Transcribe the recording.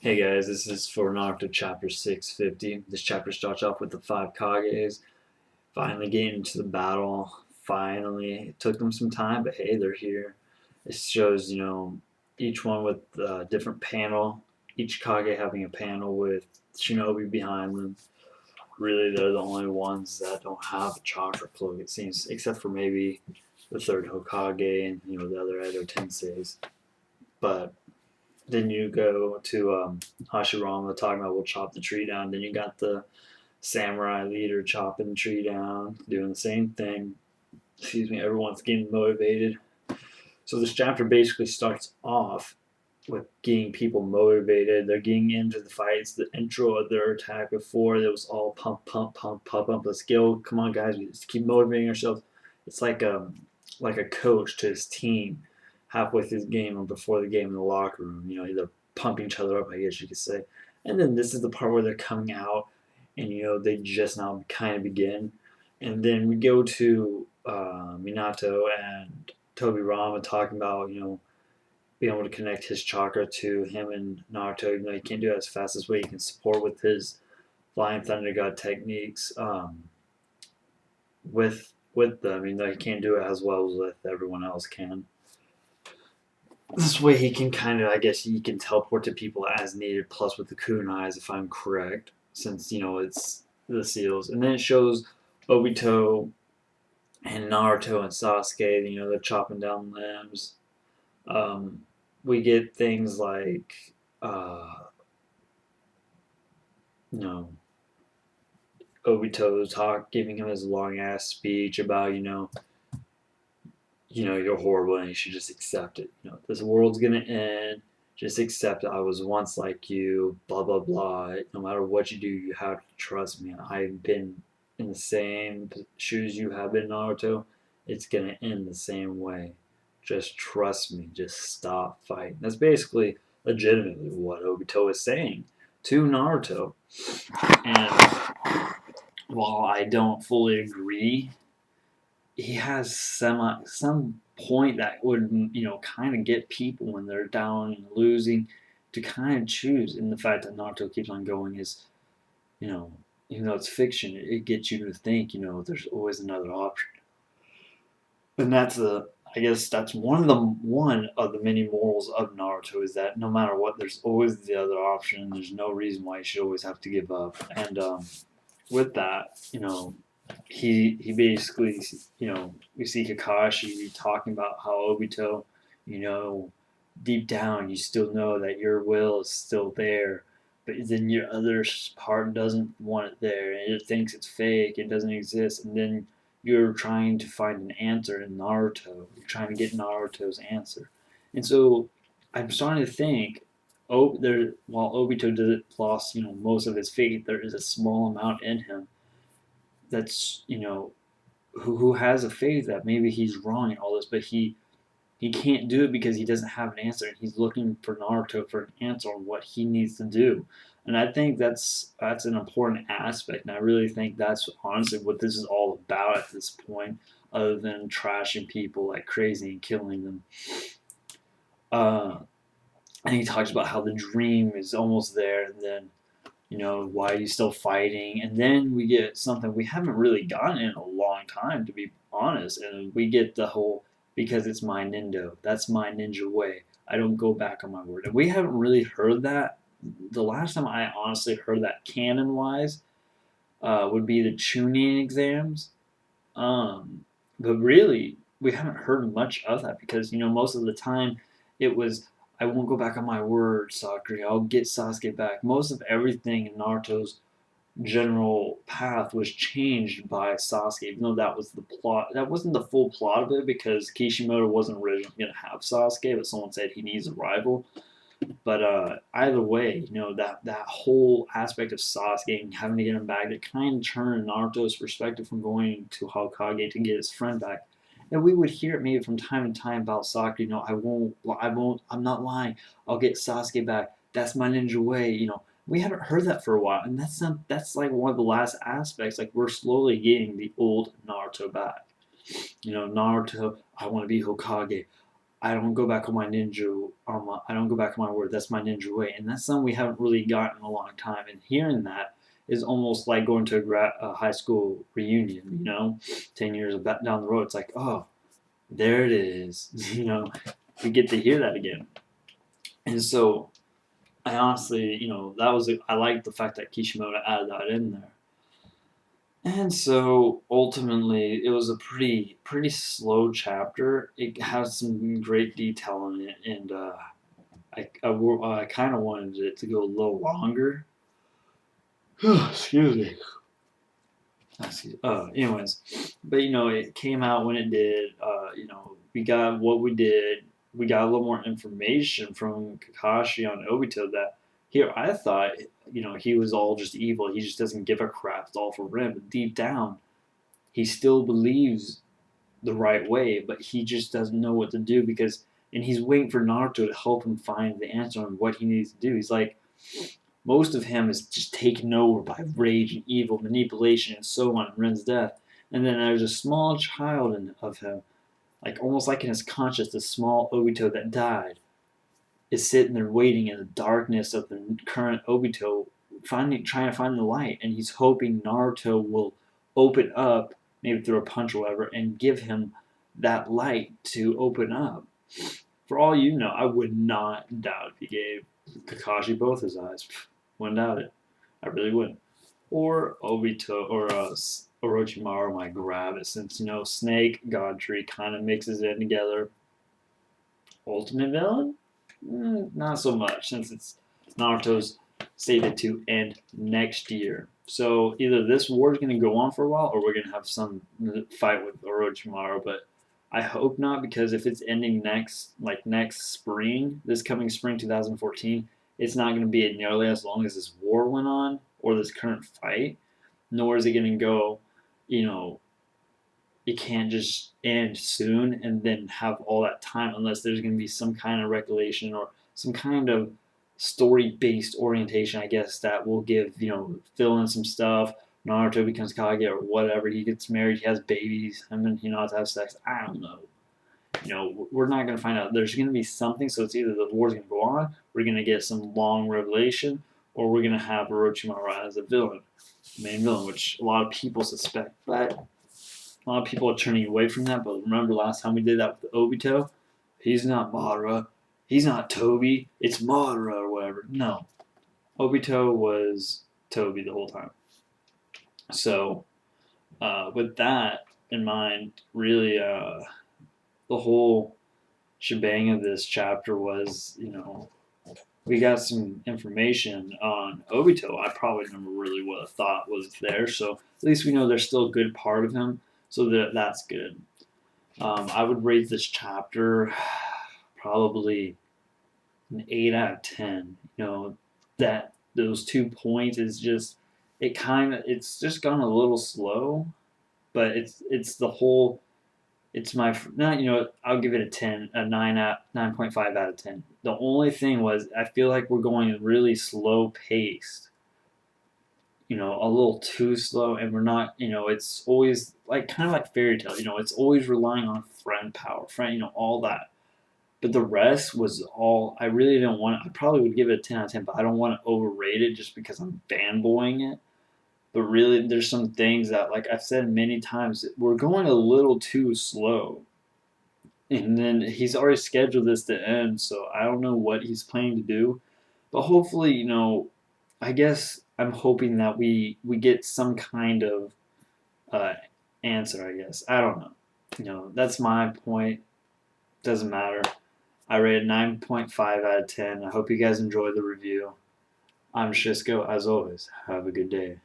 Hey guys, this is for Naruto Chapter 650. This chapter starts off with the five Kages finally getting into the battle. Finally, it took them some time, but hey, they're here. It shows, each one with a different panel. Each Kage having a panel with Shinobi behind them. Really, they're the only ones that don't have a chakra cloak, it seems, except for maybe the third Hokage and the other Edo Tenseis. But then you go to Hashirama talking about we'll chop the tree down. Then you got the samurai leader chopping the tree down, doing the same thing. Excuse me, everyone's getting motivated. So this chapter basically starts off with getting people motivated. They're getting into the fights. The intro of their attack before, it was all pump, pump, pump, pump up. Let's go. Come on, guys. We just keep motivating ourselves. It's like a coach to his team halfway through the game or before the game in the locker room. They're pumping each other up, I guess you could say. And then this is the part where they're coming out and, they just now kind of begin. And then we go to Minato and Tobirama talking about, being able to connect his chakra to him and Naruto, even though he can't do it as fast as what he can support with his Flying Thunder God techniques. With them, he can't do it as well as with everyone else can. This way he can kind of, I guess, he can teleport to people as needed, plus with the kunais, if I'm correct, since, it's the seals. And then it shows Obito and Naruto and Sasuke, they're chopping down limbs. We get things like, you know, Obito giving him his long ass speech about, you're horrible and you should just accept it. This world's gonna end. Just accept it. I was once like you. Blah blah blah. No matter what you do, you have to trust me. I've been in the same shoes you have been, Naruto. It's gonna end the same way. Just trust me. Just stop fighting. That's basically legitimately what Obito is saying to Naruto. And while I don't fully agree, he has some point that would kind of get people when they're down and losing to kind of choose. And the fact that Naruto keeps on going is, even though it's fiction, it gets you to think, there's always another option. And I guess that's one of the many morals of Naruto is that no matter what, there's always the other option. There's no reason why you should always have to give up. And with that, he basically, we see Kakashi talking about how Obito, deep down you still know that your will is still there, but then your other part doesn't want it there, and it thinks it's fake, it doesn't exist, and then you're trying to find an answer in Naruto. You're trying to get Naruto's answer, and so I'm starting to think. While Obito lost, most of his faith, there is a small amount in him that's who has a faith that maybe he's wrong in all this, but he can't do it because he doesn't have an answer, and he's looking for Naruto for an answer on what he needs to do. And I think that's an important aspect, and I really think that's honestly what this is all about at this point, other than trashing people like crazy and killing them. Uh, and he talks about how the dream is almost there, and then why are you still fighting? And then we get something we haven't really gotten in a long time, to be honest. And we get the whole, because it's my Nindo, that's my ninja way. I don't go back on my word. And we haven't really heard that. The last time I honestly heard that canon wise would be the Chunin exams. But really, we haven't heard much of that because, most of the time it was, I won't go back on my word, Sakura. I'll get Sasuke back. Most of everything in Naruto's general path was changed by Sasuke, even though that was the plot. That wasn't the full plot of it because Kishimoto wasn't originally going to have Sasuke, but someone said he needs a rival. But either way, that whole aspect of Sasuke and having to get him back, it kind of turned Naruto's perspective from going to Hokage to get his friend back. And we would hear it maybe from time to time about Sakura, I'm not lying, I'll get Sasuke back. That's my ninja way, We haven't heard that for a while, and that's like one of the last aspects. Like we're slowly getting the old Naruto back. Naruto, I want to be Hokage. I don't go back on my ninja I don't go back on my word. That's my ninja way, and that's something we haven't really gotten in a long time. And hearing that is almost like going to a high school reunion. 10 years down the road, it's like, oh, there it is. We get to hear that again. And so I honestly, I like the fact that Kishimoto added that in there. And so ultimately, it was a pretty slow chapter. It has some great detail in it, and I kind of wanted it to go a little longer. Excuse me. Anyways, but it came out when it did. We got what we did. We got a little more information from Kakashi on Obito that here I thought he was all just evil. He just doesn't give a crap. It's all for Ren. But deep down, he still believes the right way, but he just doesn't know what to do and he's waiting for Naruto to help him find the answer on what he needs to do. He's like, most of him is just taken over by rage and evil, manipulation, and so on, and Ren's death. And then there's a small child of him, like almost like in his conscience, the small Obito that died is sitting there waiting in the darkness of the current Obito, trying to find the light, and he's hoping Naruto will open up, maybe through a punch or whatever, and give him that light to open up. For all you know, I would not doubt if he gave Kakashi both his eyes. Wouldn't doubt it. I really wouldn't. Or Obito or Orochimaru might grab it since Snake God Tree kind of mixes it together. Ultimate villain? Not so much since it's Naruto's stated to end next year. So either this war is going to go on for a while, or we're going to have some fight with Orochimaru. But I hope not, because if it's ending next spring, this coming spring 2014, it's not going to be nearly as long as this war went on or this current fight. Nor is it going to go, it can't just end soon and then have all that time unless there's going to be some kind of recollection or some kind of story-based orientation, I guess, that will give, fill in some stuff. Naruto becomes Kage or whatever. He gets married. He has babies. I mean, he knows how to have sex. I don't know. We're not going to find out. There's going to be something. So it's either the war's going to go on, we're going to get some long revelation, or we're going to have Orochimaru as a villain, main villain, which a lot of people suspect. But a lot of people are turning away from that. But remember last time we did that with Obito? He's not Madara. He's not Toby. It's Madara or whatever. No. Obito was Toby the whole time. So, with that in mind, really, the whole shebang of this chapter was, we got some information on Obito I probably never really would have thought was there. So at least we know there's still a good part of him. So that's good. I would rate this chapter probably an 8 out of 10. That those 2 points is just it's just gone a little slow, but it's the whole. It's my not I'll give it a 10, a 9.5 out of 10. The only thing was I feel like we're going really slow paced. A little too slow, and we're not. It's always kind of like fairy tale. It's always relying on friend power, all that. But the rest was all I really didn't want. I probably would give it a 10 out of 10, but I don't want to overrate it just because I'm fanboying it. But really, there's some things that, like I've said many times, we're going a little too slow. And then he's already scheduled this to end, so I don't know what he's planning to do. But hopefully, I guess I'm hoping that we get some kind of answer, I guess. I don't know. That's my point. Doesn't matter. I rated 9.5 out of 10. I hope you guys enjoyed the review. I'm Shisco. As always, have a good day.